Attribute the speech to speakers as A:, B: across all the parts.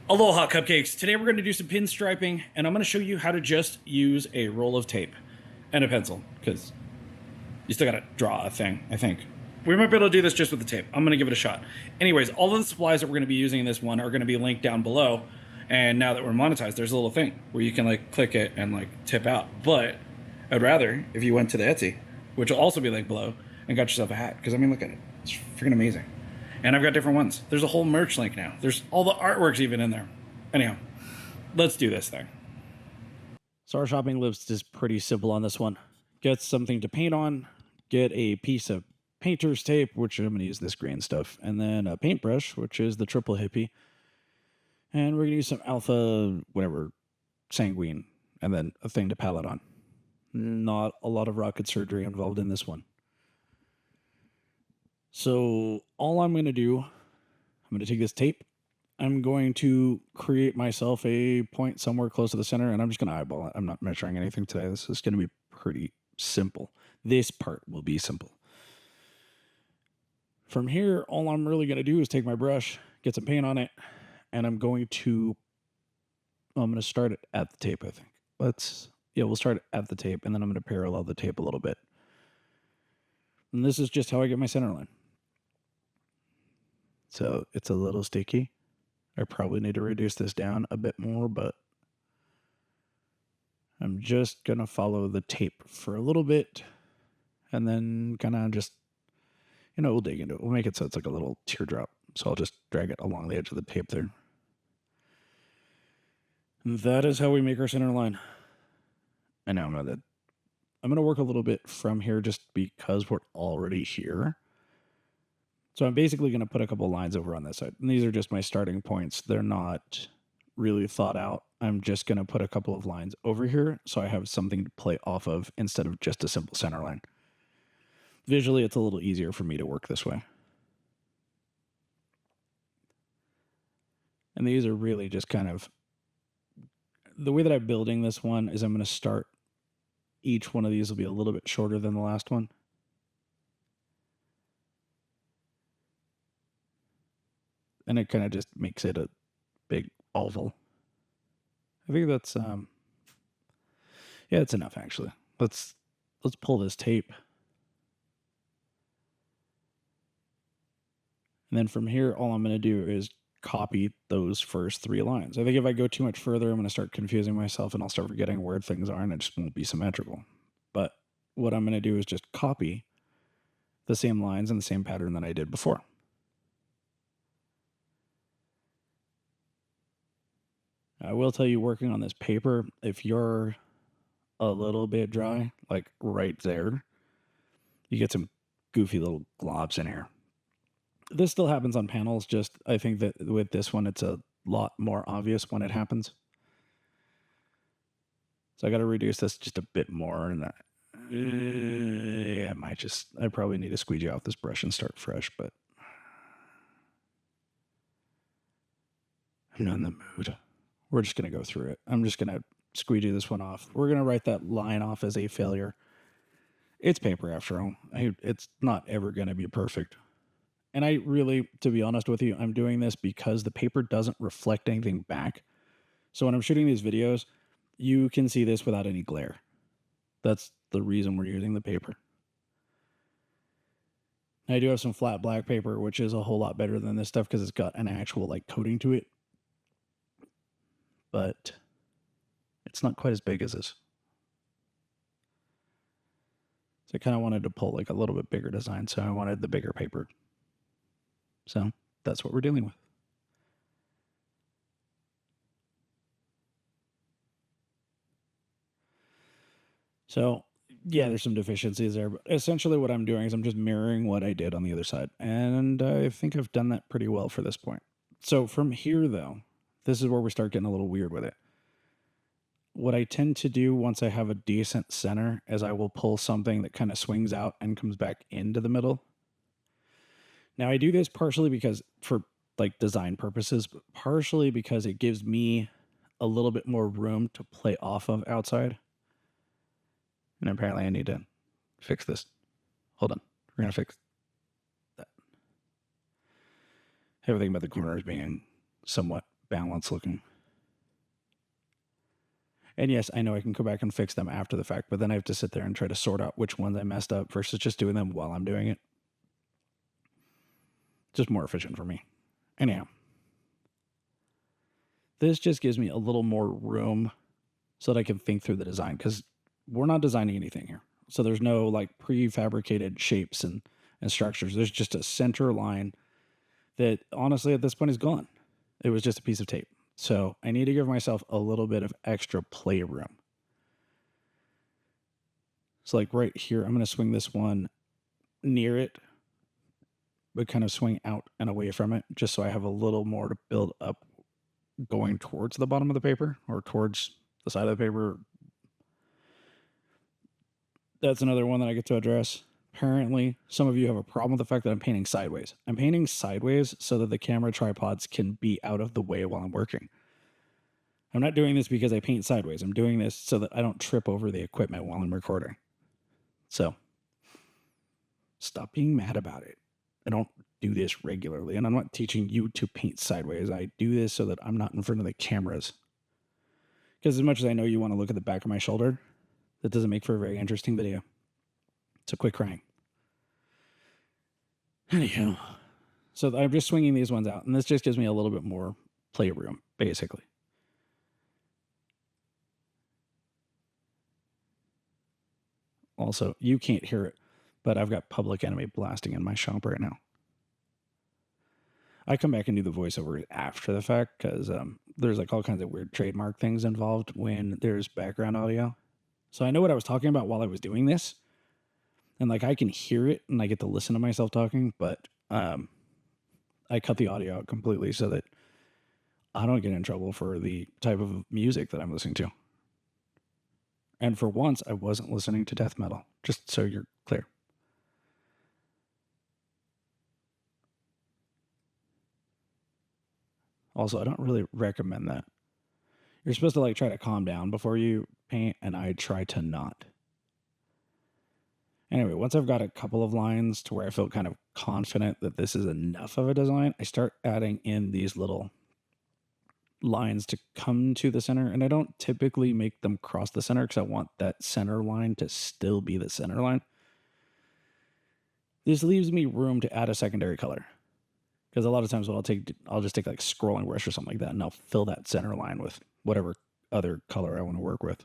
A: Aloha cupcakes. Today we're going to do some pinstriping and I'm going to show you how to just use a roll of tape and a pencil because you still got to draw a thing, I think. We might be able to do this just with the tape. I'm going to give it a shot. Anyways, all of the supplies that we're going to be using in this one are going to be linked down below. And now that we're monetized, there's a little thing where you can like click it and like tip out. But I'd rather if you went to the Etsy, which will also be linked below, and got yourself a hat. Because I mean, look at it. It's freaking amazing. And I've got different ones. There's a whole merch link now. There's all the artworks even in there. Anyhow, let's do this thing. So our shopping list is pretty simple on this one. Get something to paint on, get a piece of painter's tape, which I'm going to use this green stuff, and then a paintbrush, which is the Triple Hippie. And we're going to use some alpha, whatever, sanguine, and then a thing to palette on. Not a lot of rocket surgery involved in this one. So all I'm going to do, I'm going to take this tape. I'm going to create myself a point somewhere close to the center, and I'm just going to eyeball it. I'm not measuring anything today. This is going to be pretty simple. This part will be simple. From here, all I'm really going to do is take my brush, get some paint on it, and I'm going to start it at the tape, I think. We'll start it at the tape, and then I'm going to parallel the tape a little bit. And this is just how I get my center line. So it's a little sticky. I probably need to reduce this down a bit more, but I'm just going to follow the tape for a little bit and then kind of just, we'll dig into it. We'll make it so it's like a little teardrop. So I'll just drag it along the edge of the tape there. And that is how we make our center line. And now I'm going to work a little bit from here just because we're already here. So I'm basically going to put a couple lines over on this side. And these are just my starting points. They're not really thought out. I'm just going to put a couple of lines over here so I have something to play off of instead of just a simple center line. Visually, it's a little easier for me to work this way. And these are really just kind of... The way that I'm building this one is I'm going to start... Each one of these will be a little bit shorter than the last one. And it kind of just makes it a big oval. I think that's, it's enough actually. Let's pull this tape. And then from here, all I'm going to do is copy those first three lines. I think if I go too much further, I'm going to start confusing myself and I'll start forgetting where things are and it just won't be symmetrical. But what I'm going to do is just copy the same lines and the same pattern that I did before. I will tell you, working on this paper, if you're a little bit dry, like right there, you get some goofy little globs in here. This still happens on panels, just I think that with this one, it's a lot more obvious when it happens. So I got to reduce this just a bit more. And I probably need to squeegee off this brush and start fresh, but I'm not in the mood. We're just going to go through it. I'm just going to squeegee this one off. We're going to write that line off as a failure. It's paper after all. It's not ever going to be perfect. And I really, to be honest with you, I'm doing this because the paper doesn't reflect anything back. So when I'm shooting these videos, you can see this without any glare. That's the reason we're using the paper. I do have some flat black paper, which is a whole lot better than this stuff because it's got an actual like coating to it. But it's not quite as big as this. So I kind of wanted to pull like a little bit bigger design, so I wanted the bigger paper. So that's what we're dealing with. So yeah, there's some deficiencies there, but essentially what I'm doing is I'm just mirroring what I did on the other side. And I think I've done that pretty well for this point. So from here though, this is where we start getting a little weird with it. What I tend to do once I have a decent center is I will pull something that kind of swings out and comes back into the middle. Now I do this partially because for like design purposes, but partially because it gives me a little bit more room to play off of outside. And apparently I need to fix this. Hold on. We're going to fix that. Everything about the corners being somewhat balanced looking. And yes, I know I can go back and fix them after the fact, but then I have to sit there and try to sort out which ones I messed up versus just doing them while I'm doing it. Just more efficient for me. Anyhow, this just gives me a little more room so that I can think through the design, because we're not designing anything here. So there's no like prefabricated shapes and structures. There's just a center line that honestly at this point is gone. It was just a piece of tape. So I need to give myself a little bit of extra playroom. So like right here, I'm going to swing this one near it, but kind of swing out and away from it, just so I have a little more to build up going towards the bottom of the paper or towards the side of the paper. That's another one that I get to address. Apparently, some of you have a problem with the fact that I'm painting sideways. I'm painting sideways so that the camera tripods can be out of the way while I'm working. I'm not doing this because I paint sideways. I'm doing this so that I don't trip over the equipment while I'm recording. So, stop being mad about it. I don't do this regularly, and I'm not teaching you to paint sideways. I do this so that I'm not in front of the cameras. Because as much as I know you want to look at the back of my shoulder, that doesn't make for a very interesting video. So quit crying. Anyhow, so I'm just swinging these ones out, and this just gives me a little bit more playroom, basically. Also, you can't hear it, but I've got Public Enemy blasting in my shop right now. I come back and do the voiceover after the fact because there's like all kinds of weird trademark things involved when there's background audio. So I know what I was talking about while I was doing this. And like I can hear it and I get to listen to myself talking, but I cut the audio out completely so that I don't get in trouble for the type of music that I'm listening to. And for once, I wasn't listening to death metal, just so you're clear. Also, I don't really recommend that. You're supposed to like try to calm down before you paint, and I try to not. Anyway, once I've got a couple of lines to where I feel kind of confident that this is enough of a design, I start adding in these little lines to come to the center. And I don't typically make them cross the center because I want that center line to still be the center line. This leaves me room to add a secondary color. Because a lot of times what I'll just take like scrolling brush or something like that, and I'll fill that center line with whatever other color I want to work with.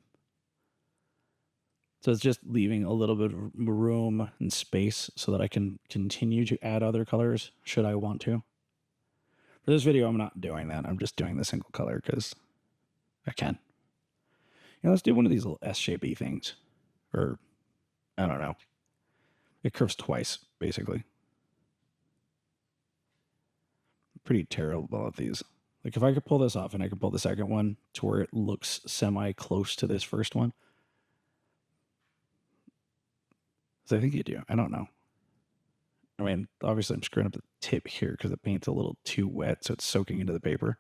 A: So it's just leaving a little bit of room and space so that I can continue to add other colors should I want to. For this video, I'm not doing that. I'm just doing the single color because I can. Let's do one of these little S-shapey things. Or, I don't know. It curves twice, basically. Pretty terrible at these. Like if I could pull this off and I could pull the second one to where it looks semi-close to this first one. So I think you do. I don't know. I mean, obviously I'm screwing up the tip here because the paint's a little too wet, so it's soaking into the paper.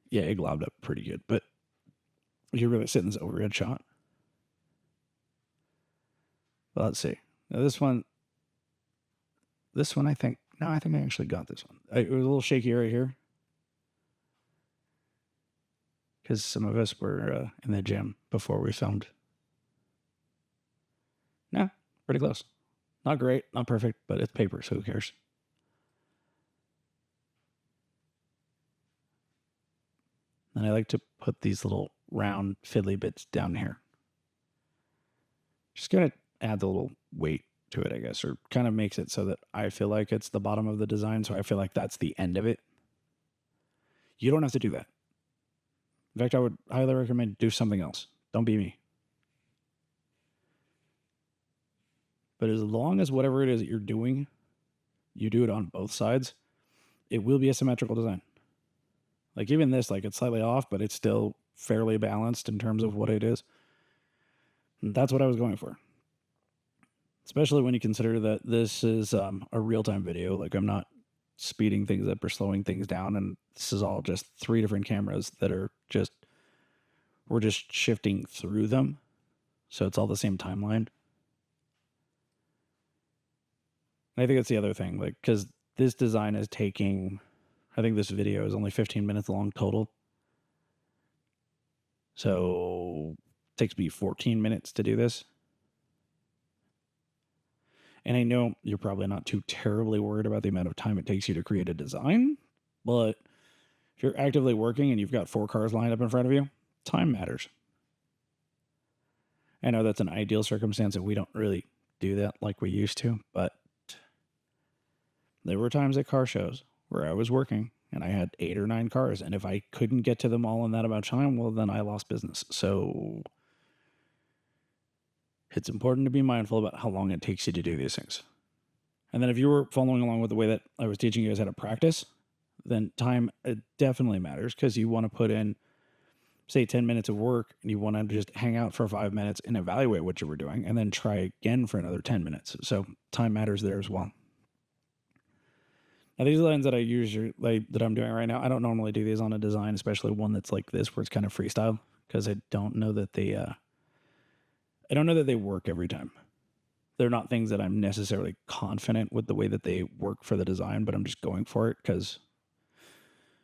A: Yeah, it globbed up pretty good, but you're really sitting this overhead shot. Well, let's see. Now this one, I think I actually got this one. It was a little shaky right here because some of us were in the gym before we filmed. No, pretty close. Not great, not perfect, but it's paper, so who cares? And I like to put these little round fiddly bits down here. Just gonna add the little weight to it, I guess, or kind of makes it so that I feel like it's the bottom of the design, so I feel like that's the end of it. You don't have to do that. In fact, I would highly recommend do something else. Don't be me. But as long as whatever it is that you're doing, you do it on both sides, it will be a symmetrical design. Like even this, like it's slightly off, but it's still fairly balanced in terms of what it is. And that's what I was going for. Especially when you consider that this is a real-time video. Like I'm not speeding things up or slowing things down. And this is all just 3 different cameras that are we're just shifting through them. So it's all the same timeline. And I think that's the other thing, like, because this design is taking, I think this video is only 15 minutes long total. So it takes me 14 minutes to do this. And I know you're probably not too terribly worried about the amount of time it takes you to create a design, but if you're actively working and you've got 4 cars lined up in front of you, time matters. I know that's an ideal circumstance and we don't really do that like we used to, but there were times at car shows where I was working and I had 8 or 9 cars, and if I couldn't get to them all in that amount of time, well, then I lost business. So it's important to be mindful about how long it takes you to do these things. And then if you were following along with the way that I was teaching you guys how to practice, then time definitely matters, because you want to put in, say, 10 minutes of work and you want to just hang out for 5 minutes and evaluate what you were doing and then try again for another 10 minutes. So time matters there as well. Now, these lines that I use, that I'm doing right now, I don't normally do these on a design, especially one that's like this where it's kind of freestyle, because I don't know that they work every time. They're not things that I'm necessarily confident with the way that they work for the design, but I'm just going for it because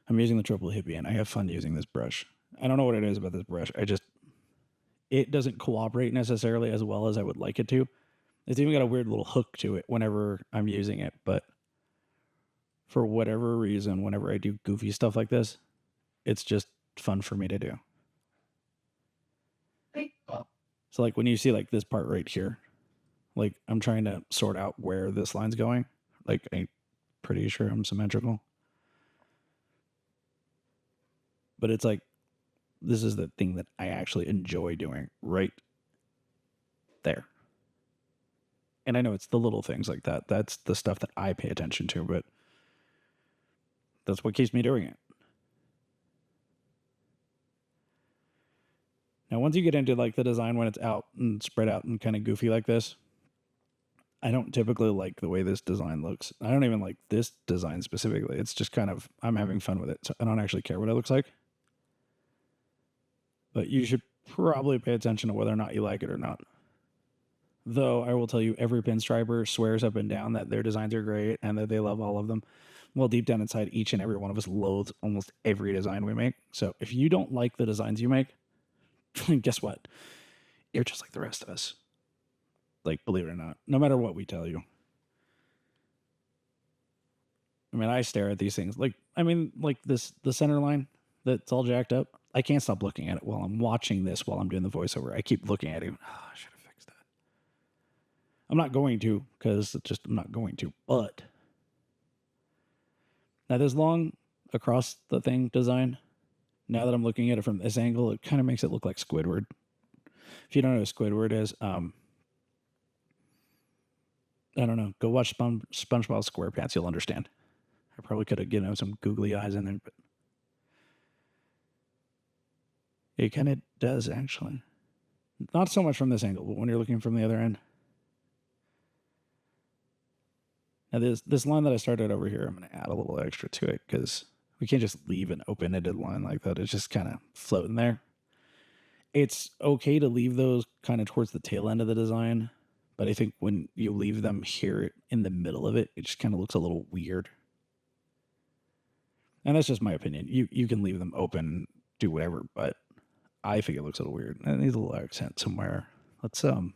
A: I'm using the Triple Hippie and I have fun using this brush. I don't know what it is about this brush. It doesn't cooperate necessarily as well as I would like it to. It's even got a weird little hook to it whenever I'm using it, but for whatever reason, whenever I do goofy stuff like this, it's just fun for me to do. So like when you see like this part right here, like I'm trying to sort out where this line's going. Like I'm pretty sure I'm symmetrical. But it's like, this is the thing that I actually enjoy doing right there. And I know it's the little things like that. That's the stuff that I pay attention to, but that's what keeps me doing it. Now, once you get into like the design when it's out and spread out and kind of goofy like this, I don't typically like the way this design looks. I don't even like this design specifically. It's just kind of, I'm having fun with it. So I don't actually care what it looks like. But you should probably pay attention to whether or not you like it or not. Though I will tell you, every pinstriper swears up and down that their designs are great and that they love all of them. Well, deep down inside, each and every one of us loathes almost every design we make. So if you don't like the designs you make, guess what? You're just like the rest of us. Like, believe it or not, no matter what we tell you. I mean, I stare at these things. Like the center line that's all jacked up. I can't stop looking at it while I'm watching this, while I'm doing the voiceover. I keep looking at it. Oh, I should have fixed that. I'm not going to, because I'm not going to. But now this long across the thing design, now that I'm looking at it from this angle, it kind of makes it look like Squidward. If you don't know what Squidward is, I don't know. Go watch SpongeBob SquarePants. You'll understand. I probably could have given some googly eyes in there, but it kind of does, actually. Not so much from this angle, but when you're looking from the other end. Now, this line that I started over here, I'm going to add a little extra to it, because we can't just leave an open-ended line like that. It's just kind of floating there. It's okay to leave those kind of towards the tail end of the design, but I think when you leave them here in the middle of it, it just kind of looks a little weird. And that's just my opinion. You can leave them open, do whatever, but I think it looks a little weird. It needs a little accent somewhere. I'm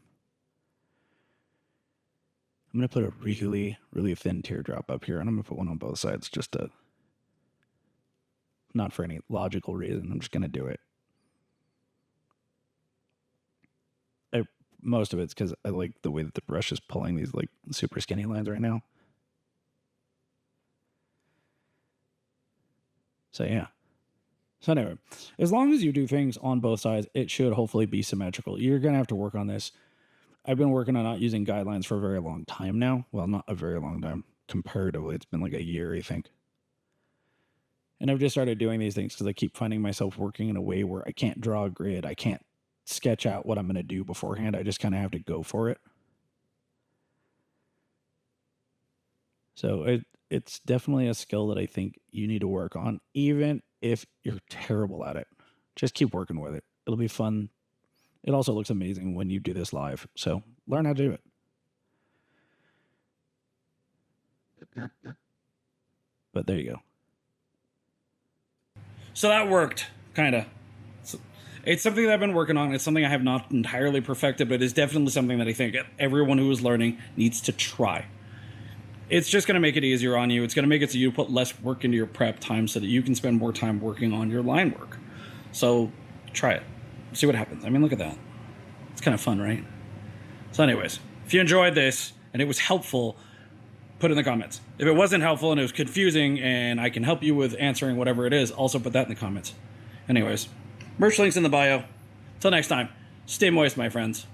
A: going to put a really, really thin teardrop up here, and I'm going to put one on both sides, just to, not for any logical reason. I'm just going to do it. Most of it's because I like the way that the brush is pulling these like super skinny lines right now. So yeah. So anyway, as long as you do things on both sides, it should hopefully be symmetrical. You're going to have to work on this. I've been working on not using guidelines for a very long time now. Well, not a very long time. Comparatively, it's been like a year, I think. And I've just started doing these things because I keep finding myself working in a way where I can't draw a grid. I can't sketch out what I'm going to do beforehand. I just kind of have to go for it. So it's definitely a skill that I think you need to work on, even if you're terrible at it. Just keep working with it. It'll be fun. It also looks amazing when you do this live. So learn how to do it. But there you go. So that worked, kind of. It's something that I've been working on. It's something I have not entirely perfected, but it's definitely something that I think everyone who is learning needs to try. It's just going to make it easier on you. It's going to make it so you put less work into your prep time so that you can spend more time working on your line work. So try it. See what happens. I mean, look at that. It's kind of fun, right? So anyways, if you enjoyed this and it was helpful, put it in the comments. If it wasn't helpful and it was confusing and I can help you with answering whatever it is, also put that in the comments. Anyways, merch links in the bio. Till next time, stay moist, my friends.